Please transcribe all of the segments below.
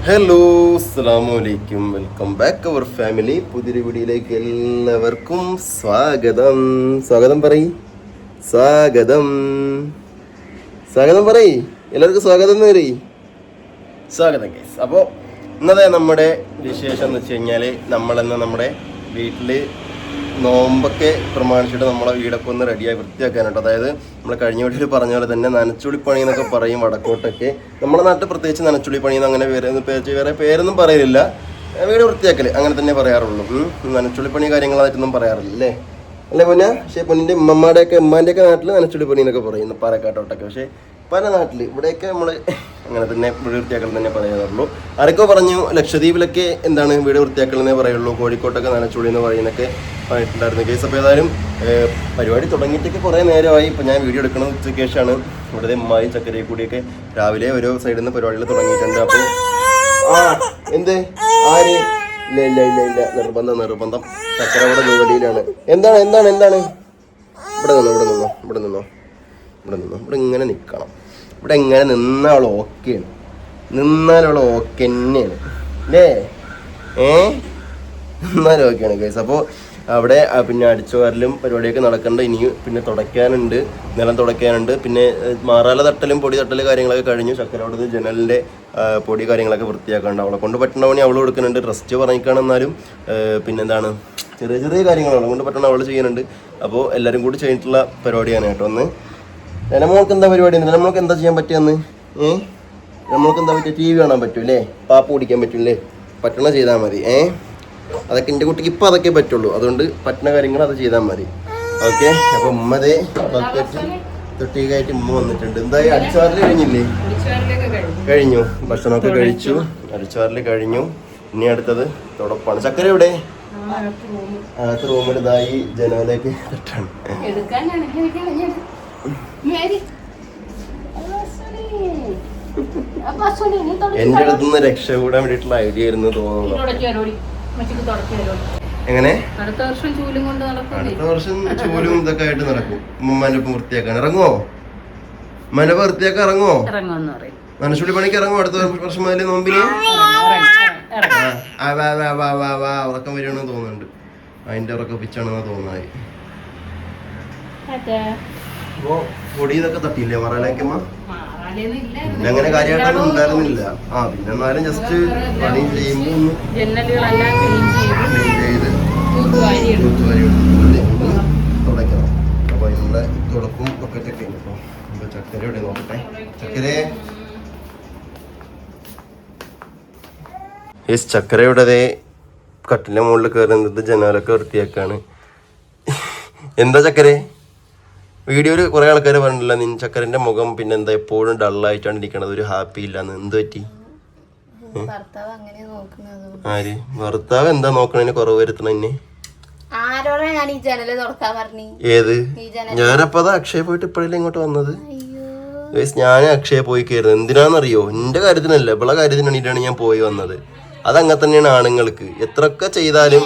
Hello അസ്സലാമലൈക്കും, welcome back അവർ family. പുതിയൊരു വീഡിയോയിലേക്ക് എല്ലാവർക്കും സ്വാഗതം. സ്വാഗതം സ്വാഗതം സ്വാഗതം എല്ലാവർക്കും സ്വാഗതം എന്ന് പറയ്. സ്വാഗതം ഗൈസ്. അപ്പോൾ ഇന്നത്തെ നമ്മുടെ വിശേഷം എന്ന് വെച്ച് കഴിഞ്ഞാൽ നമ്മളെന്ന നമ്മുടെ വീട്ടിൽ നോമ്പൊക്കെ പ്രമാണിച്ചിട്ട് നമ്മളെ വീടൊക്കെ ഒന്ന് റെഡിയായി വൃത്തിയാക്കാനായിട്ട്. അതായത് നമ്മൾ കഴിഞ്ഞ വീട്ടിൽ പറഞ്ഞ പോലെ തന്നെ നനച്ചുള്ളിപ്പണി എന്നൊക്കെ പറയും വടക്കോട്ടൊക്കെ. നമ്മുടെ നാട്ടിൽ പ്രത്യേകിച്ച് നനച്ചുള്ളിപ്പണി എന്ന് അങ്ങനെ വേറെ പേരൊന്നും പറയില്ല. വീട് വൃത്തിയാക്കൽ അങ്ങനെ തന്നെ പറയാറുള്ളൂ. നനച്ചുള്ളിപ്പണി കാര്യങ്ങളായിട്ടൊന്നും പറയാറില്ല അല്ലേ പൊന്ന? പക്ഷേ പൊന്നിൻ്റെ ഉമ്മാൻ്റെയൊക്കെ നാട്ടിൽ നനച്ചുള്ളിപ്പണി എന്നൊക്കെ പറയും പാലക്കാട്ടോട്ടൊക്കെ. പക്ഷേ പല നാട്ടിൽ ഇവിടെയൊക്കെ നമ്മൾ അങ്ങനെ തന്നെ വീട് വൃത്തിയാക്കൽ തന്നെ പറയാറുള്ളൂ. ആരൊക്കെ പറഞ്ഞു ലക്ഷദ്വീപിലൊക്കെ എന്താണ് വീട് വൃത്തിയാക്കൽ എന്നേ പറയുള്ളൂ, കോഴിക്കോട്ടൊക്കെ നനച്ചുള്ളി എന്ന് പറയുന്നൊക്കെ പറഞ്ഞിട്ടുണ്ടായിരുന്നു കേസ്. അപ്പോൾ ഏതായാലും പരിപാടി തുടങ്ങിയിട്ടൊക്കെ കുറേ നേരമായി. ഇപ്പോൾ ഞാൻ വീഡിയോ എടുക്കുന്നത് ഉച്ചയ്ക്ക് ശേഷമാണ്. ഇവിടുത്തെ ഉമ്മായും ചക്കരയും കൂടിയൊക്കെ രാവിലെ ഓരോ സൈഡിൽ നിന്ന് പരിപാടികൾ തുടങ്ങിയിട്ടുണ്ട്. അപ്പോൾ എന്ത് ആര് ഇല്ല ഇല്ല ഇല്ല ഇല്ല നിർബന്ധം ചക്കര ഇവിടെ ജോലിയിലാണ്. എന്താണ് ഇവിടെ നിന്നോ ഇവിടെ ഇങ്ങനെ നിൽക്കണം. ഇവിടെ എങ്ങനെ നിന്നാൾ ഓക്കെയാണ്, നിന്നാലുള്ള ഓക്കെ തന്നെയാണ് അല്ലേ? നിന്നാലും ഓക്കെയാണ് കേസ്. അപ്പോൾ അവിടെ പിന്നെ അടിച്ചുവാരലും പരിപാടിയൊക്കെ നടക്കേണ്ട. ഇനി പിന്നെ തുടയ്ക്കാനുണ്ട്, നിലം തുടയ്ക്കാനുണ്ട്. പിന്നെ മാറാല തട്ടലും പൊടി തട്ടലും കാര്യങ്ങളൊക്കെ കഴിഞ്ഞു. ചക്കരയോടത് ജനലിൻ്റെ പൊടി കാര്യങ്ങളൊക്കെ വൃത്തിയാക്കാണ്ട്. അവളെ കൊണ്ട് പറ്റുന്ന പണി അവൾ കൊടുക്കുന്നുണ്ട്. റെസ്റ്റ് പറഞ്ഞിരിക്കുകയാണെന്നാലും പിന്നെന്താണ് ചെറിയ കാര്യങ്ങൾ അവളെ കൊണ്ട് പറ്റണം അവൾ ചെയ്യുന്നുണ്ട്. അപ്പോൾ എല്ലാവരും കൂടി ചെയ്തിട്ടുള്ള പരിപാടിയാണ് കേട്ടോ. ഒന്ന് നമ്മൾക്ക് എന്താ പരിപാടി, നമ്മൾക്ക് എന്താ ചെയ്യാൻ പറ്റുമെന്ന് നമ്മൾക്ക് എന്താ പറ്റുക? TV കാണാൻ പറ്റൂല്ലേ, പാപ്പ് കുടിക്കാൻ പറ്റൂല്ലേ, പറ്റണ ചെയ്താൽ മതി. അതൊക്കെ എൻ്റെ കുട്ടിക്ക് ഇപ്പം അതൊക്കെ പറ്റുള്ളൂ. അതുകൊണ്ട് പറ്റുന്ന കാര്യങ്ങൾ അത് ചെയ്താൽ മതി. ഓക്കെ. അപ്പോൾ ഉമ്മതേ ബക്കറ്റ് തൊട്ടിക്കായിട്ട് ഉമ്മ വന്നിട്ടുണ്ട്. എന്തായാലും അടിച്ചുവാരൽ കഴിഞ്ഞു, ഭക്ഷണമൊക്കെ കഴിച്ചു, അടിച്ചുവാരൽ കഴിഞ്ഞു. ഇനി അടുത്തത് തുടപ്പാണ്. ചക്കര എവിടെ? അകത്ത് റൂമിൽ ഇതായി ജനലിലേക്ക് തട്ടാണ്. എന്റെ അടുത്തുനിന്ന് രക്ഷപ്പെടാൻ വേണ്ടിയിട്ടുള്ള ഐഡിയ ആയിരുന്നു തോന്നുന്നു. എങ്ങനെ അടുത്ത വർഷം ചൂലും ഇതൊക്കെ ആയിട്ട് നടക്കും. ഉമ്മാന്റെ ഒപ്പം വൃത്തിയാക്കാൻ ഇറങ്ങുമോ? ഉമ്മാന്റെ ഒപ്പം വൃത്തിയാക്കാൻ ഇറങ്ങുമോ? നനച്ചുള്ളി പണിക്ക് ഇറങ്ങുമോ അടുത്ത വർഷം മുതൽ നോമ്പിന്? ഉറക്കം വരികയാണെന്ന് തോന്നുന്നുണ്ട്. അതിന്റെ ഉറക്കപ്പിച്ചാണെന്നാ തോന്നുന്നത്. അപ്പോ പൊടി ഇതൊക്കെ തട്ടിയില്ലേ മറയിലേക്കമ്മ? പിന്നെ അങ്ങനെ കാര്യമായിട്ടൊന്നും ഉണ്ടായിരുന്നില്ല. പിന്നെ എന്നാലും ജസ്റ്റ് പണി ചെയ്യുമ്പോൾ ഒന്ന് ക്ലീൻ ചെയ്ത് തൂത്തുവാരി തുടയ്ക്കണം. അപ്പൊ അതിനുള്ള തുടപ്പും ബക്കറ്റൊക്കെ ഉണ്ട്. അപ്പൊ ചക്കര ഇവിടെ നോക്കട്ടെ. ചക്കരയുടെ കട്ടിലെ മുകളിൽ കയറുന്നത് ജനാലൊക്കെ വൃത്തിയാക്കാണ്. എന്താ ചക്കരേ? വീഡിയോയിൽ കുറെ ആൾക്കാർ പറഞ്ഞില്ല ചക്കരന്റെ മുഖം പിന്നെ എന്താ എപ്പോഴും ഡള്ളായിട്ടാണ് ഇരിക്കണത്, ഒരു ഹാപ്പി ഇല്ലാന്ന്. എന്ത് പറ്റി? ആര് ഭർത്താവ് എന്താ നോക്കണതിന് കുറവ് വരുത്തണന്നെ? ഏത്? ഞാനപ്പോ അതാ അക്ഷയ പോയിട്ട് ഇപ്പോഴല്ലേ ഇങ്ങോട്ട് വന്നത്. ഞാൻ അക്ഷയ പോയി കയറുന്നത് എന്തിനാണെന്നറിയോ? എന്റെ കാര്യത്തിനല്ല, ഇവളെ കാര്യത്തിന് വേണ്ടിയിട്ടാണ് ഞാൻ പോയി വന്നത്. അതങ്ങനെ തന്നെയാണ് ആണുങ്ങൾക്ക്. എത്രയൊക്കെ ചെയ്താലും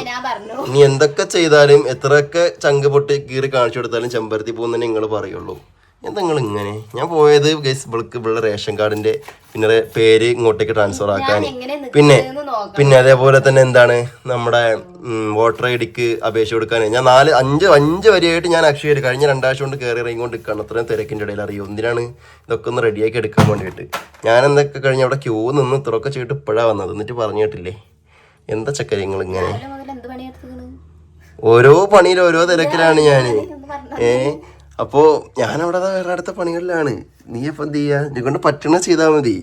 ഇനി എന്തൊക്കെ ചെയ്താലും എത്രയൊക്കെ ചങ്ക് പൊട്ടി കീറി കാണിച്ചു കൊടുത്താലും ചെമ്പരത്തി പോകുന്ന തന്നെ നിങ്ങൾ പറയുള്ളൂ. എന്താ നിങ്ങൾ ഇങ്ങനെ? ഞാൻ പോയത് ഗൈസ് ഇവളുടെ റേഷൻ കാർഡിന്റെ പിന്നെ പേര് ഇങ്ങോട്ടേക്ക് ട്രാൻസ്ഫർ ആക്കാൻ, പിന്നെ അതേപോലെ തന്നെ എന്താണ് നമ്മുടെ വോട്ടർ ഐഡിക്ക് അപേക്ഷ കൊടുക്കാൻ. ഞാൻ 5 വരിയായിട്ട് ഞാൻ അക്ഷയ കഴിഞ്ഞ 2 ആഴ്ച കൊണ്ട് കയറി ഇറങ്ങിക്കൊണ്ട് നിൽക്കുകയാണ്. അത്രയും തിരക്കിൻ്റെ ഇടയിൽ അറിയോ എന്തിനാണ് ഇതൊക്കെ ഒന്ന് റെഡിയാക്കി എടുക്കാൻ വേണ്ടിയിട്ട്. ഞാൻ എന്തൊക്കെ കഴിഞ്ഞ് അവിടെ ക്യൂ നിന്ന് ഇത്രയൊക്കെ ചെയ്തിട്ട് ഇപ്പോഴാണ് വന്നത്. എന്നിട്ട് പറഞ്ഞു കേട്ടില്ലേ എന്താ ചക്കര നിങ്ങൾ ഇങ്ങനെ? ഓരോ പണിയിൽ ഓരോ തിരക്കിലാണ് ഞാൻ. അപ്പോ ഞാനവിടെ വേറെ അടുത്ത പണികളിലാണ്. നീ ഇപ്പം എന്ത് ചെയ്യാ? നീ കൊണ്ട് പറ്റണ ചെയ്താൽ മതി.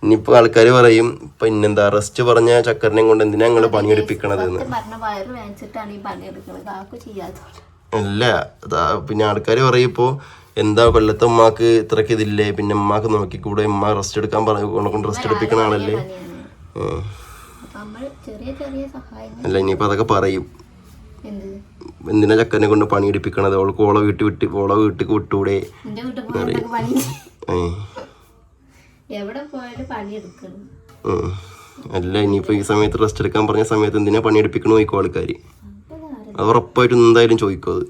ഇനിയിപ്പോൾ ആൾക്കാർ പറയും പിന്നെന്താ റെസ്റ്റ് പറഞ്ഞ ചക്കരനെ കൊണ്ട് എന്തിനാ ഞങ്ങൾ പണിയെടുപ്പിക്കണത് എന്ന്. അല്ല പിന്നെ ആൾക്കാർ പറയും ഇപ്പോൾ എന്താ കൊല്ലത്തെ ഉമ്മാക്ക് ഇത്രയ്ക്ക് ഇതില്ലേ, പിന്നെ ഉമ്മാക്ക് നോക്കിക്കൂടെ, ഉമ്മ റെസ്റ്റ് എടുക്കാൻ കൊണ്ട് റെസ്റ്റ് എടുപ്പിക്കണ ആളല്ലേ. അല്ല ഇനിയിപ്പോൾ അതൊക്കെ പറയും എന്തിനാ ചക്കരനെ കൊണ്ട് പണിയെടുപ്പിക്കണത്, അവൾക്ക് ഓളെ വീട്ടിക്ക് വിട്ടൂടെ. അല്ല ഇനിയിപ്പോ ഈ സമയത്ത് റെസ്റ്റ് എടുക്കാൻ പറഞ്ഞ സമയത്ത് എന്തിനാ പണിയെടുപ്പിക്കണോ ചോദിക്കും ആൾക്കാർ. അത് ഉറപ്പായിട്ടും എന്തായാലും ചോദിക്കും. അത്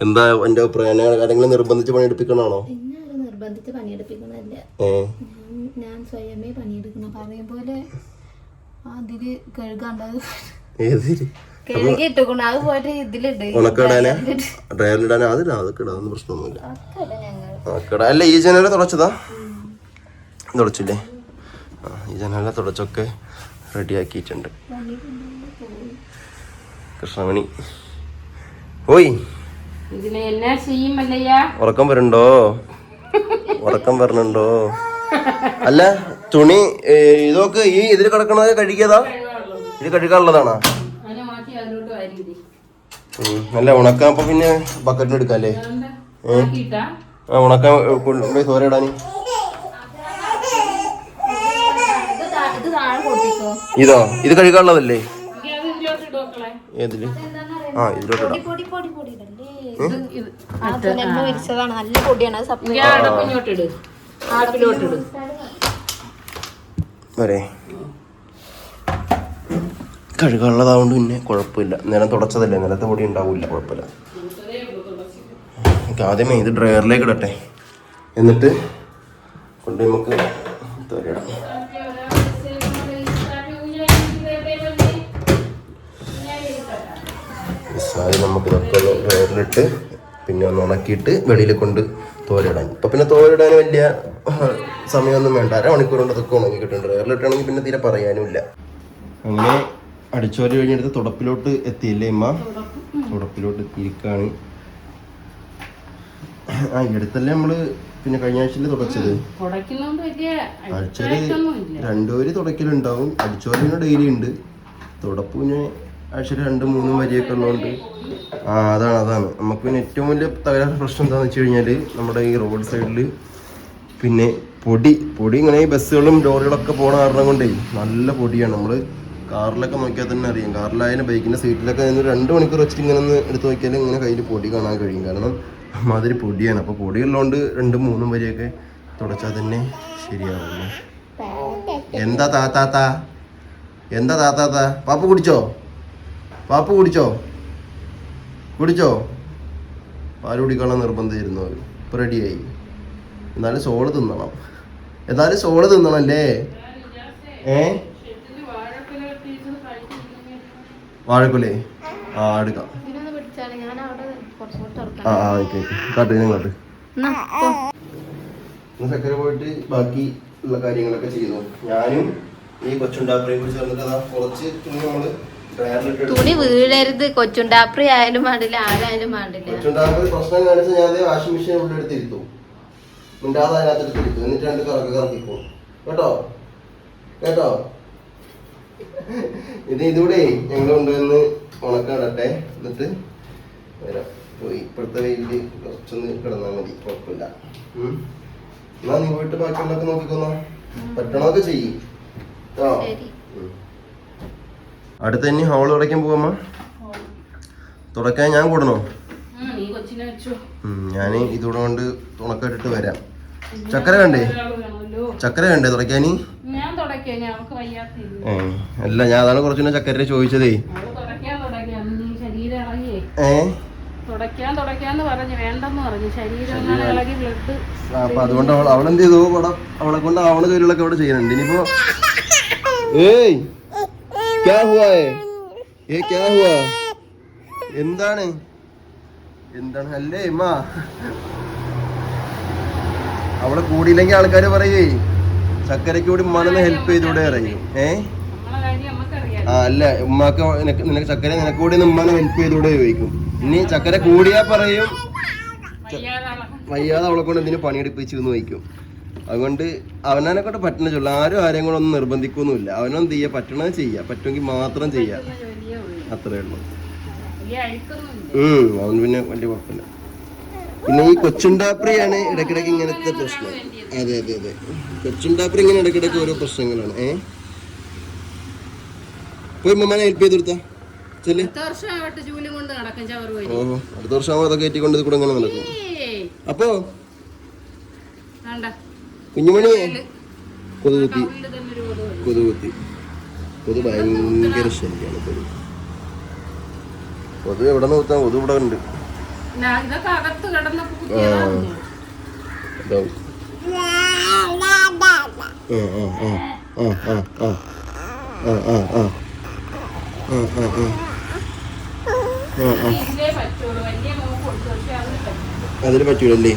എന്താ എന്റെ അഭിപ്രായം? ആരെങ്കിലും നിർബന്ധിച്ച് പണിയെടുപ്പിക്കണാണോ? ഞാൻ സ്വയമേ പണിയെടുക്കണം പറയും പോലെ അതില് കഴുകാണ്ടത് കഴുകിട്ടുകൊണ്ട് അത് പോയിട്ട് ഇതിലുണ്ട് പ്രശ്നമൊന്നുമില്ല. അല്ല ഈ ജനല തുടച്ചതാ തുടച്ചില്ലേ? ഈ ജനല തുടച്ചൊക്കെ റെഡിയാക്കിയിട്ടുണ്ട്. കൃഷ്ണമണി പോയി. ഉറക്കം വരുന്നുണ്ടോ? അല്ല തുണി ഇതൊക്കെ ഈ ഇതിൽ കിടക്കണത് കഴുകിയതാ? ഇത് കഴുകാനുള്ളതാണോ? അല്ല ഉണക്കാൻ അപ്പൊ പിന്നെ ബക്കറ്റിന് എടുക്കാല്ലേ? ഉണക്കാൻ കൊണ്ടുപോയി തോരയിടാന്. ഇതോ ഇത് കഴുകാനുള്ളതല്ലേ? ഏതില്? ആ ഇതിലോട്ട് നല്ല പൊടിയാണ് വരെ കഴുകാനുള്ളതാവുകൊണ്ട് പിന്നെ കുഴപ്പമില്ല. നിലം തുടച്ചതല്ലേ, നിലത്തെ പൊടി ഉണ്ടാവില്ല, കുഴപ്പമില്ല. ആദ്യമേ ഇത് ഡ്രയറിലേക്ക് ഇടട്ടെ, എന്നിട്ട് കൊണ്ട് നമുക്ക് തോരയിടാം. ആദ്യം നമുക്കിതൊക്കെ ഒന്ന് ഡ്രയറിലിട്ട് പിന്നെ ഒന്ന് ഉണക്കിയിട്ട് വെളിയിൽ കൊണ്ട് തോരയിടാൻ. ഇപ്പം പിന്നെ തോരയിടാൻ വലിയ സമയമൊന്നും വേണ്ട, 1 മണിക്കൂർ കൊണ്ട് അതൊക്കെ ഉണങ്ങി കിട്ടും. ഡ്രയറിലിട്ടാണെങ്കിൽ പിന്നെ തീരെ പറയാനുമില്ല. അങ്ങനെ അടിച്ചോരി കഴിഞ്ഞെടുത്ത് തുടപ്പിലോട്ട് എത്തിയില്ലേ അമ്മ? തുടപ്പിലോട്ട് എത്തിയിരിക്കുകയാണ്. ആ ഈ അടുത്തല്ലേ നമ്മള് പിന്നെ കഴിഞ്ഞ ആഴ്ചയിൽ തുടച്ചത്. ആഴ്ചയില് 2 വരി തുടക്കലുണ്ടാവും. അടിച്ചോരിന് ഡെയിലി ഉണ്ട്. തുടപ്പ് പിന്നെ ആഴ്ചയിൽ 2-3 വരിയൊക്കെ ഉള്ളതുകൊണ്ട് അതാണ് നമുക്ക് പിന്നെ ഏറ്റവും വലിയ തകരാറ് പ്രശ്നം എന്താണെന്ന് വെച്ച് കഴിഞ്ഞാൽ നമ്മുടെ ഈ റോഡ് സൈഡിൽ പിന്നെ പൊടി ഇങ്ങനെ ഈ ബസ്സുകളും ലോറികളൊക്കെ പോണ കാരണം കൊണ്ടേ നല്ല പൊടിയാണ്. നമ്മൾ കാറിലൊക്കെ നോക്കിയാൽ തന്നെ അറിയാം. കാറിലായാലും ബൈക്കിൻ്റെ സീറ്റിലൊക്കെ 2 മണിക്കൂർ വെച്ചിട്ട് ഇങ്ങനെ ഒന്ന് എടുത്ത് നോക്കിയാലും ഇങ്ങനെ കയ്യിൽ പൊടി കാണാൻ കഴിയും. കാരണം മാതിരി പൊടിയാണ്. അപ്പോൾ പൊടിയുള്ളതുകൊണ്ട് 2-3 വരിയൊക്കെ തുടച്ചാൽ തന്നെ ശരിയാവുള്ളൂ. എന്താ താത്താ പാപ്പ കുടിച്ചോ? പാല് കുടിക്കാനുള്ള നിർബന്ധമായിരുന്നു അവർ. ഇപ്പം റെഡിയായി. എന്നാലും സോള് തിന്നണല്ലേ? വാഴക്കുലേ? എടുക്കാം. കാട്ട് ചക്കര പോയിട്ട് ബാക്കി ഉള്ള കാര്യങ്ങളൊക്കെ ചെയ്തു. ഞാനും ഈ കൊച്ചുണ്ടാപ്പറയും കൂടി ചേർന്നിട്ട് കുറച്ച് തുണി നമ്മള് തുണി വീഴരുത്. കൊച്ചുണ്ടാപ്രി ആയാലും പാടില്ല, ആരായാലും പാടില്ല. കൊച്ചുണ്ടാപ്പറി പ്രശ്നം കാണിച്ച് ഞാൻ വാഷിംഗ് മെഷീൻ ഇവിടെ എടുത്തിരുത്തു. മിണ്ടാതെ അതിനകത്തെടുത്തിരുത്തു. എന്നിട്ട് 2 കറക്കിപ്പോ കേട്ടോ. ഇതൂടെ ഞങ്ങൾ കൊണ്ടുവന്ന് ഉണക്കാടട്ടെ, എന്നിട്ട് വരാം. പോയി ഇപ്പോഴത്തെ വെയില് കുറച്ചൊന്ന് കിടന്നാൽ മതി, കുഴപ്പമില്ല. എന്നാ നീ പോയിട്ട് ബാക്കിയുള്ളതൊക്കെ നോക്കിക്കോന്നോ, പറ്റണതൊക്കെ ചെയ്യും കേട്ടോ. അടുത്ത് തന്നെ ഹോള് തുടയ്ക്കാൻ പോവാമ്മ. തുടക്കാൻ ഞാൻ കൂടണോ? ഞാൻ ഇതൂടെ കൊണ്ട് തുണക്കിട്ടിട്ട് വരാം. ചക്കര വേണ്ടേ തുടക്കാനി? അല്ല ഞാൻ അതാണ് കുറച്ചുകൂടെ ചക്കര ചോദിച്ചതേ. അപ്പൊ അതുകൊണ്ട് അവളെന്ത് ചെയ്തു? അവളെ കൊണ്ട് ആവണ ജോലികളൊക്കെ അവിടെ ചെയ്യുന്നുണ്ട്. ഇനിയിപ്പോ എന്താണ് അല്ലേ അമ്മ? അവളെ കൂടിയില്ലെങ്കിൽ ആൾക്കാര് പറയേ ചക്കരയ്ക്ക് കൂടി ഉമ്മാനൊന്ന് ഹെൽപ്പ് ചെയ്തൂടെ അറിയും. അല്ല ഉമ്മാക്ക് നിനക്ക് ചക്കര നിനക്ക് കൂടി ഉമ്മാനെ ഹെൽപ്പ് ചെയ്തൂടെ ചോദിക്കും. ഇനി ചക്കര കൂടിയാ പറയും വയ്യാതെ അവളെ കൊണ്ട് എന്തിനു പണിയെടുപ്പിച്ചു എന്ന് ചോദിക്കും. അതുകൊണ്ട് അവനെ കൊണ്ട് പറ്റുന്ന ചൊല്ല. ആരും ആരെയും കൂടെ ഒന്നും നിർബന്ധിക്കൊന്നുമില്ല. അവനൊന്നും ചെയ്യാ, പറ്റണത് ചെയ്യാ, പറ്റുമെങ്കിൽ മാത്രം ചെയ്യാ, അത്രേ ഉള്ളൂ. അവൻ പിന്നെ വലിയ കുഴപ്പമില്ല. പിന്നെ ഈ കൊച്ചുണ്ടാപ്രിയാണ് ഇടയ്ക്കിടയ്ക്ക് ഇങ്ങനത്തെ പ്രശ്നം. അതെ കൊച്ചുണ്ടാപ്രി ഇങ്ങനെ ഇടയ്ക്കിടയ്ക്ക് ഓരോ പ്രശ്നങ്ങളാണ്. പോയി മമ്മാനെ ഹെൽപ്പ് ചെയ്ത് കൊടുത്താ അടുത്ത വർഷം ആവുമ്പോ അതൊക്കെ കയറ്റിക്കൊണ്ട് കൂടെ ഇങ്ങനെ നടക്കും. അപ്പോ കുഞ്ഞുമണി കൊതുകുത്തി കൊതു ഭയങ്കര ശല്യാണ്. കൊതു എവിടെ നിന്ന് കുത്താൻ? കൊതു ഇവിടെ ഉണ്ട്. അതിന് പറ്റൂലല്ലേ?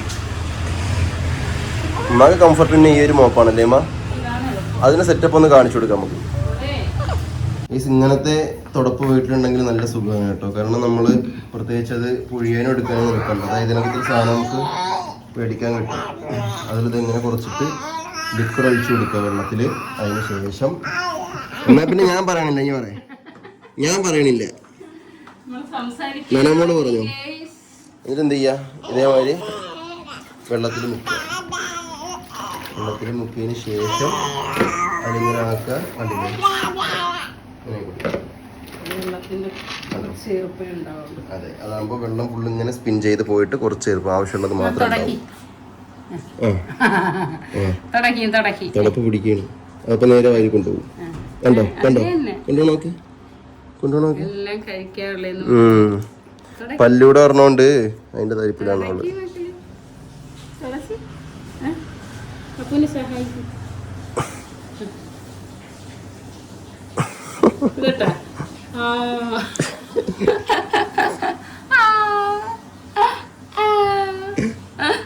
ഉമ്മാക്ക് കംഫർട്ടിന് ഈ ഒരു മോപ്പാണല്ലേ അമ്മ? അതിന് സെറ്റപ്പ് ഒന്ന് കാണിച്ചു കൊടുക്കാം നമുക്ക്. ഈ ഇങ്ങനത്തെ തുടപ്പ് വീട്ടിലുണ്ടെങ്കിൽ നല്ല സുഖമാണ് കേട്ടോ. കാരണം നമ്മൾ പ്രത്യേകിച്ച് അത് പുഴിയാനും എടുക്കാനും നിൽക്കണ്ട. അതായത് ഇതിനകത്ത് സാധനം നമുക്ക് മേടിക്കാൻ കിട്ടും. അതിലിത് ഇങ്ങനെ കുറച്ചിട്ട് ലിക്വിഡ് ഒഴിച്ചു കൊടുക്കുക വെള്ളത്തിൽ. അതിന് ശേഷം എന്നാ പിന്നെ ഞാൻ പറയണില്ല, ഞാൻ പറയണില്ല, നനമോട് പറഞ്ഞു. എന്നിട്ടെന്ത് ചെയ്യുക? ഇതേമാതിരി വെള്ളത്തിൽ മുക്കിയതിന് ശേഷം അതിങ്ങനെ ആക്കുക. കണ്ടില്ലേ? അതെ, അതാകുമ്പോ വെള്ളം ഫുള്ള് ഇങ്ങനെ സ്പിൻ ചെയ്ത് പോയിട്ട് കുറച്ച് ചേർക്കും. ആവശ്യമുള്ളത് മാത്രം തണുപ്പ് പിടിക്കുകയാണ്. അപ്പൊ നേരെ വാരി കൊണ്ടുപോകും. കണ്ടോ നോക്ക്. പല്ലൂടെ പറഞ്ഞോണ്ട് അതിന്റെ തരിപ്പിലാണ് അവള്.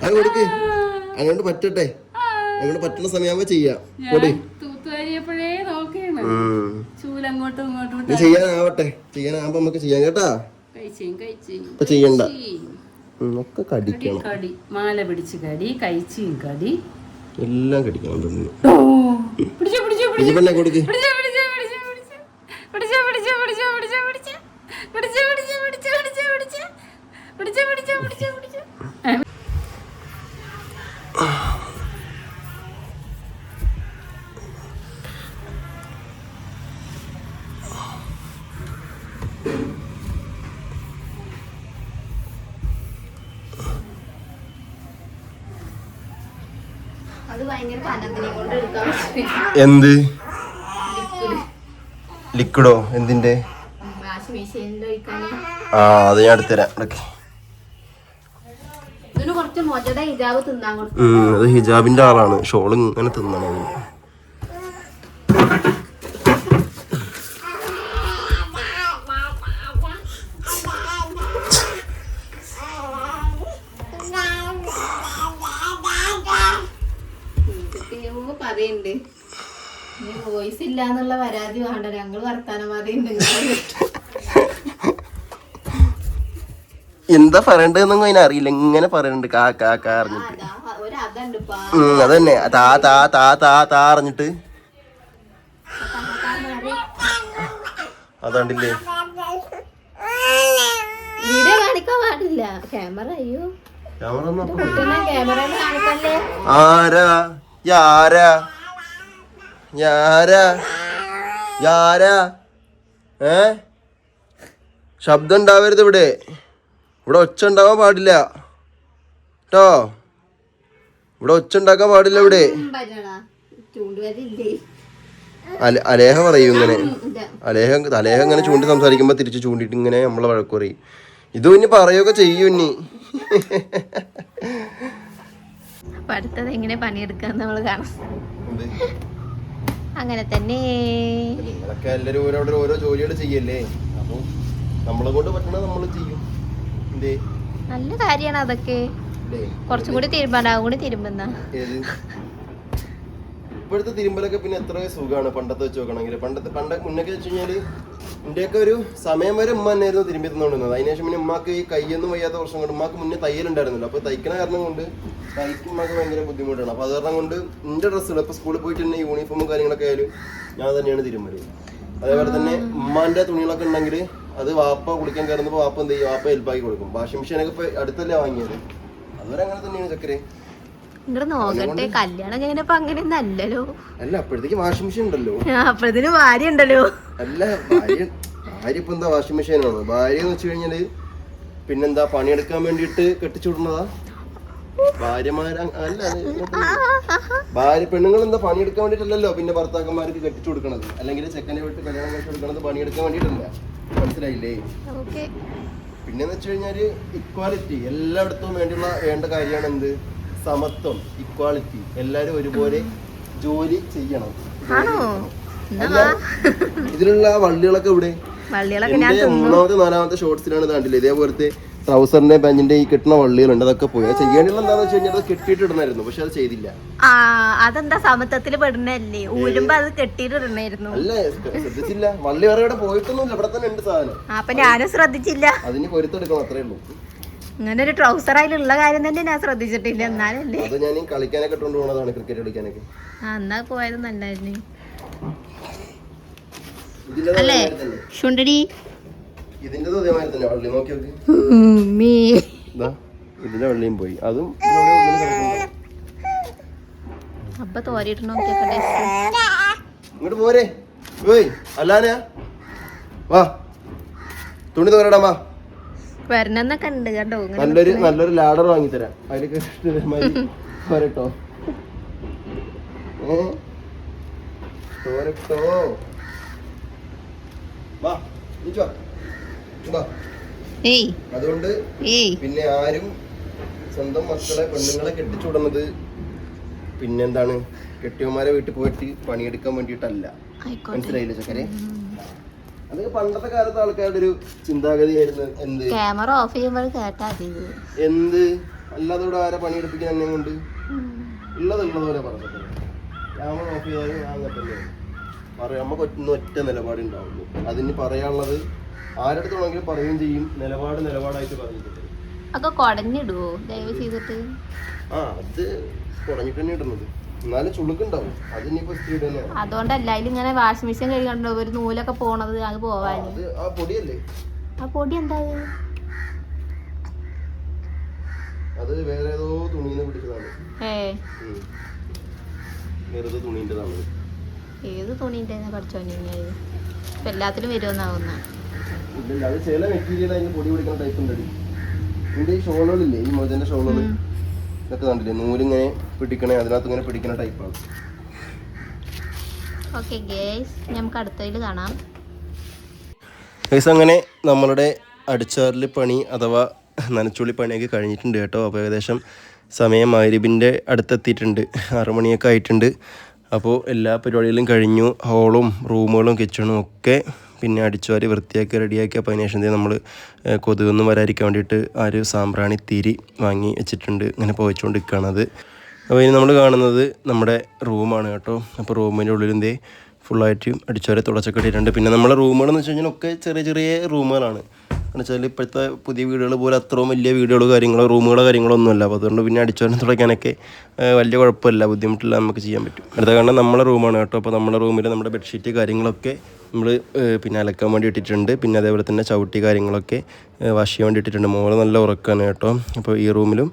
അത് കൊടുക്ക്. അങ്ങോട്ട് പറ്റട്ടെ, അങ്ങോട്ട് പറ്റുന്ന സമയമാകുമ്പോ ചെയ്യാം. ചെയ്യാനാവുമ്പോ നമുക്ക് ചെയ്യാം കേട്ടാ. ഇപ്പൊ ചെയ്യണ്ട, ഒക്കെ കടിക്കണം. മാല പിടിച്ച് കടി, കഴിച്ചും കടി, എല്ലാം കടിക്കണം. കൊടുക്ക്. എന്ത് ലിക്വിഡോ? എന്തിന്റെ? അത് ഞാൻ എടുത്തരാം. അത് ഹിജാബിന്റെ ആളാണ്. ഷോള് ഇങ്ങനെ തിന്നണം. പറയണ്ട് വോയിസ് ഇല്ലാന്നുള്ള പരാതി വേണ്ട. ഞങ്ങൾ വർത്താനം പറയുന്നുണ്ട്. എന്താ പറയണ്ടെന്നൊന്നും അതിന് അറിയില്ല. ഇങ്ങനെ പറയുന്നുണ്ട് കാ അറിഞ്ഞിട്ട്. അതന്നെ താ അറിഞ്ഞിട്ട് അതാണ്ടില്ലേ? വീഡിയോ കാണിക്കാൻ പാടില്ല. ക്യാമറ അയ്യോ ക്യാമറ കാണിക്കല്ലേ. ശബ്ദം ഉണ്ടാവരുത് ഇവിടെ. ഒച്ച ഉണ്ടാവാൻ പാടില്ല കേട്ടോ. ഇവിടെ ഒച്ച ഉണ്ടാക്കാൻ പാടില്ല ഇവിടെ. അലേഹ പറയും ഇങ്ങനെ. അലേഹ ഇങ്ങനെ ചൂണ്ടി സംസാരിക്കുമ്പോ തിരിച്ച് ചൂണ്ടിട്ട് ഇങ്ങനെ നമ്മളെ വഴക്ക് പറയും. ഇതും ഇനി പറയുകയൊക്കെ ചെയ്യും. ഇനി അടുത്തത് എങ്ങനെ പണിയെടുക്കാന്ന് നമ്മള് കാണാം. അങ്ങനെ തന്നെ നിങ്ങളൊക്കെ എല്ലാവരും ഓരോ ജോലികൾ ചെയ്യല്ലേ. അപ്പൊ നമ്മളെ കൊണ്ട് പറ്റണത് നമ്മൾ ചെയ്യും. നല്ല കാര്യമാണ് അതൊക്കെ. കുറച്ചും കൂടി തിരുമ്പാണ്ടാവും കൂടി തിരുമ്പുന്ന ഇപ്പോഴത്തെ തിരുമ്പലൊക്കെ പിന്നെ എത്ര സുഖമാണ് പണ്ടത്തെ വെച്ച് നോക്കണമെങ്കിൽ. പണ്ട് മുന്നൊക്കെ വെച്ച് കഴിഞ്ഞാല് ഇന്ത്യയൊക്കെ ഒരു സമയം വരെ ഉമ്മ തന്നെയായിരുന്നു തിരുമ്പി തന്നുകൊണ്ടിരുന്നത്. അതിനുശേഷം പിന്നെ ഉമ്മാക്ക് ഈ കയ്യൊന്നും വയ്യാത്ത വർഷം കൊണ്ട് ഉമ്മാക്ക് മുന്നേ തയ്യലുണ്ടായിരുന്നില്ല. അപ്പോൾ തയ്ക്കണ കാരണം കൊണ്ട് തയ്ക്കും ഉമ്മാക്ക് ഭയങ്കര ബുദ്ധിമുട്ടാണ്. അപ്പോൾ അത് കാരണം കൊണ്ട് എൻ്റെ ഡ്രസ്സുകൾ ഇപ്പോൾ സ്കൂളിൽ പോയിട്ട് തന്നെ യൂണിഫോമും കാര്യങ്ങളൊക്കെ ആയാലും ഞാൻ തന്നെയാണ് തിരുമ്പല്. അതേപോലെ തന്നെ ഉമ്മാൻ്റെ തുണികളൊക്കെ ഉണ്ടെങ്കിൽ അത് വാപ്പ കുളിക്കാൻ കയറുന്നപ്പോൾ വാപ്പ എന്ത് ചെയ്യും? വാപ്പ ഹെൽപ്പാക്കി കൊടുക്കും. വാഷിംഗ് മെഷീനൊക്കെ ഇപ്പോൾ അടുത്തല്ലേ വാങ്ങിയത്. അതുവരെ അങ്ങനെ തന്നെയാണ് ചക്കരെ. നോക്കട്ടെ കല്യാണം കഴിഞ്ഞപ്പോ അങ്ങനെയൊന്നും അല്ലല്ലോ. അല്ല അപ്പോഴത്തേക്ക് വാഷിംഗ് മെഷീൻ ഉണ്ടല്ലോ. അപ്പോഴത്തേന് ഭാര്യ ഉണ്ടല്ലോ. അല്ല ഭാര്യ ഇപ്പൊ എന്താ വാഷിംഗ് മെഷീനാണോ? ഭാര്യ എന്ന് വെച്ച് കഴിഞ്ഞാല് പിന്നെന്താ പണിയെടുക്കാൻ വേണ്ടിയിട്ട് കെട്ടിച്ചുവിടുന്നതാ ഭാര്യമാര്. അല്ല പെണ്ണുങ്ങൾ എന്താ പണിയെടുക്കാൻ വേണ്ടിയിട്ടല്ലല്ലോ പിന്നെ ഭർത്താക്കന്മാർക്ക് കെട്ടിച്ചു കൊടുക്കണത്. അല്ലെങ്കിൽ ചെക്കനെ വിട്ട് കല്യാണം കഴിച്ചു കൊടുക്കണത് പണിയെടുക്കാൻ വേണ്ടിയിട്ടല്ല. മനസ്സിലായില്ലേ? പിന്നെന്ന് വെച്ച് കഴിഞ്ഞാല് ഇക്വാലിറ്റി എല്ലായിടത്തും വേണ്ട കാര്യമാണ്. എന്ത്? സമത്വം, ഇക്വാളിറ്റി. എല്ലാവരും ഒരുപോലെ ജോലി ചെയ്യണം. ആണോ? അല്ല, ഇതിലുള്ള വള്ളികളൊക്കെ ഇവിടെ വള്ളികളൊക്കെ ഞാൻ മൂന്നാമത്തെ 4ാമത്തെ ഷോർട്സിലാണ് കണ്ടില്ല ഇതേപോലത്തെ ട്രൗസറിന്റെ പാന്റിന്റെ ഈ കെട്ടുന്ന വള്ളികളുണ്ട്. അതൊക്കെ പോയി ചെയ്യേണ്ടത് എന്താണെന്ന് വെച്ച് കഴിഞ്ഞാൽ അത് കെട്ടിയിട്ട് ഇടണമായിരുന്നു, പക്ഷെ അത് ചെയ്തില്ല. അതെന്താ സമത്വത്തില് പെടുന്നല്ലേ, ഊരുമ്പോ അത് കെട്ടിയിട്ട് ഇടണായിരുന്നു. അല്ല, ശ്രദ്ധിച്ചില്ല. വള്ളി വേറെ ഇവിടെ പോയിട്ടൊന്നുമില്ല, ഇവിടെ തന്നെ ഉണ്ട് സാധനം. അപ്പൊ ഞാനും ശ്രദ്ധിച്ചില്ല. അതിന് പൊരുത്തെടുക്കണം, അത്രേ ഉള്ളൂ. ഇങ്ങനെ ഒരു ട്രൗസർ അതിലുള്ള കാര്യം തന്നെ ഞാൻ ശ്രദ്ധിച്ചിട്ടില്ല. എന്നാലല്ലേ അത് ഞാൻ കളിക്കാനൊക്കെ ഇട്ടുകൊണ്ട് പോണതാണ്, ക്രിക്കറ്റ് കളിക്കാനൊക്കെ. എന്നാ പോയത് നല്ലായിരുന്നു ഇതിന്റെ അല്ലേ ഷുണ്ടടി. ഇതിന്റെ അതേമാതിരി തന്നെ വള്ളി നോക്കി നോക്കി. ഇതിന്റെ വള്ളിയും പോയി, അതും അപ്പൊ തോരിട്ട് നോക്കിയൊക്കെ. ഇങ്ങോട്ട് പോരെ. ഓയ് അല്ലാനാ വാ, തുണി തോരടാ വാ. വരണമെന്നൊക്കെ ഉണ്ട് കേട്ടോ. നല്ലൊരു ലാഡർ വാങ്ങിത്തരാം, അതിലേക്ക് തോരട്ടോ. തോരട്ടോ വാ. അതുകൊണ്ട് പിന്നെ ആരും സ്വന്തം മക്കളെ പെണ്ണുങ്ങളെ കെട്ടിച്ചുവിടുന്നത് പിന്നെന്താണ്, കെട്ടിയന്മാരെ വീട്ടിൽ പോയിട്ട് പണിയെടുക്കാൻ വേണ്ടിയിട്ടല്ല. മനസ്സിലായില്ലേ ചക്കരെ? അത് പണ്ടത്തെ കാലത്ത് ആൾക്കാരുടെ ഒരു ചിന്താഗതിയായിരുന്നു. എന്ത് ക്യാമറ ഓഫ് ചെയ്യുമ്പോൾ കേട്ടാ എന്ത് അല്ലാതെ ഇവിടെ ആരെ പണിയെടുപ്പിക്കാൻ എന്നെ കൊണ്ട് ഉള്ളതുള്ളതുപോലെ പറഞ്ഞത്. ക്യാമറ ഓഫ് ചെയ്താലും അങ്ങനെ തന്നെ പറയാം. നമുക്ക് ഒറ്റ നിലപാടുണ്ടാവുള്ളൂ. അതിന് പറയാനുള്ളത് ആരടുത്ത് വേണമെങ്കിലും പറയുകയും ചെയ്യും. നിലപാടായിട്ട് പറഞ്ഞിട്ടുണ്ട്. ഒക്കെ കുടഞ്ഞിടുവോ ദയവ് ചെയ്തിട്ട്? അത് കുടഞ്ഞിട്ട് തന്നെ ഇടുന്നത്, എന്നാലും ചുളുക്കുണ്ടാവും. അതിനിപ്പോ സ്പീഡ് തന്നെയാണ്. അതുകൊണ്ടല്ല അതിൽ ഇങ്ങനെ വാഷിംഗ് മെഷീൻ കഴുകണ്ടോ ഒരു നൂലൊക്കെ പോണത്, അത് പോവാൻ. ആ പൊടിയല്ലേ? ആ പൊടി എന്താ? അത് വേറെ ഏതോ തുണിന്ന് പിടിച്ചതാണ്. വെറുതെ തുണിൻ്റെതാണ്. ഏത് തുണിന്റെ പഠിച്ചോ ഇപ്പൊ എല്ലാത്തിലും വരുമെന്നാവുന്ന. ഇല്ല, അത് ചില മെറ്റീരിയൽ അതിന് പൊടി പിടിക്കുന്ന ടൈപ്പ് ഉണ്ട്. ഇതിന്റെ ഈ ഷോളുകളില്ലേ, ഈ മോജന്റെ ഷോളുകൾ ഇതൊക്കെ കണ്ടില്ലേ, നൂലിങ്ങനെ പിടിക്കണേ, അതിനകത്ത് ഇങ്ങനെ പിടിക്കുന്ന ടൈപ്പാണ്. ഓക്കെ ഗേസ്, നമുക്ക് അടുത്തതിൽ കാണാം. ഗേസ്, അങ്ങനെ നമ്മളുടെ അടിച്ചാറിൽ പണി അഥവാ നനച്ചുള്ളി പണിയൊക്കെ കഴിഞ്ഞിട്ടുണ്ട് കേട്ടോ. അപ്പോൾ ഏകദേശം സമയം മഗ്‌രിബിൻ്റെ അടുത്തെത്തിയിട്ടുണ്ട്, 6 മണിയൊക്കെ ആയിട്ടുണ്ട്. അപ്പോൾ എല്ലാ പരിപാടികളും കഴിഞ്ഞു. ഹോളും റൂമുകളും കിച്ചണും ഒക്കെ പിന്നെ അടിച്ചുവാരി വൃത്തിയാക്കി റെഡിയാക്കി. അപ്പോൾ അതിന് ശേഷം നമ്മൾ കൊതുകൊന്നും വരാതിരിക്കാൻ വേണ്ടിയിട്ട് സാമ്പ്രാണി തിരി വാങ്ങി വെച്ചിട്ടുണ്ട്. ഇങ്ങനെ പോയിച്ചുകൊണ്ടിരിക്കുകയാണത്. അപ്പോൾ ഇനി നമ്മൾ കാണുന്നത് നമ്മുടെ റൂമാണ് കേട്ടോ. അപ്പോൾ റൂമിൻ്റെ ഉള്ളിൽ ഫുള്ളായിട്ട് അടിച്ചുവാരി തുടച്ചൊക്കെ ഇട്ടിട്ടുണ്ട്. പിന്നെ നമ്മളെ റൂമുകളെന്ന് വെച്ച് കഴിഞ്ഞാൽ ഒക്കെ ചെറിയ ചെറിയ റൂമുകളാണ്. എന്ന് വെച്ചാൽ ഇപ്പോഴത്തെ പുതിയ വീടുകൾ പോലെ അത്രയും വലിയ വീടുകളോ കാര്യങ്ങളോ ഒന്നുമല്ല. അപ്പോൾ അതുകൊണ്ട് പിന്നെ അടിച്ചുവാരി തുടയ്ക്കാനൊക്കെ വലിയ കുഴപ്പമില്ല, ബുദ്ധിമുട്ടില്ല, നമുക്ക് ചെയ്യാൻ പറ്റും. അടുത്ത കാരണം നമ്മളെ റൂമാണ് കേട്ടോ. അപ്പോൾ നമ്മുടെ റൂമിൽ നമ്മുടെ ബെഡ്ഷീറ്റ് കാര്യങ്ങളൊക്കെ നമ്മൾ പിന്നെ അലക്കാൻ വേണ്ടി ഇട്ടിട്ടുണ്ട്. പിന്നെ അതേപോലെ തന്നെ ചവിട്ടി കാര്യങ്ങളൊക്കെ വാഷ് ചെയ്യാൻ വേണ്ടി ഇട്ടിട്ടുണ്ട്. മോള് നല്ല ഉറക്കമാണ് കേട്ടോ. അപ്പോൾ ഈ റൂമിലും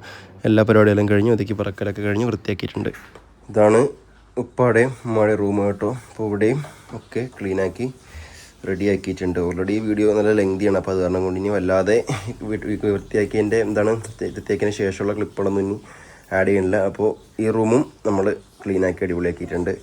എല്ലാ പരിപാടികളും കഴിഞ്ഞു, ഒതുക്കി പറക്കലൊക്കെ കഴിഞ്ഞ് വൃത്തിയാക്കിയിട്ടുണ്ട്. ഇതാണ് ഉപ്പാടെ ഉമ്മാടെ റൂം കേട്ടോ. അപ്പോൾ ഇവിടെയും ഒക്കെ ക്ലീനാക്കി റെഡിയാക്കിയിട്ടുണ്ട്. ഓൾറെഡി വീഡിയോ നല്ല ലെങ്തിയാണ്, അപ്പോൾ അത് കാരണം കൊണ്ട് ഇനി വല്ലാതെ വൃത്തിയാക്കിയതിൻ്റെ വൃത്തിയാക്കിയതിന് ശേഷമുള്ള ക്ലിപ്പുകളൊന്നും ഇനി ആഡ് ചെയ്യുന്നില്ല. അപ്പോൾ ഈ റൂമും നമ്മൾ ക്ലീനാക്കി അടിപൊളിയാക്കിയിട്ടുണ്ട്.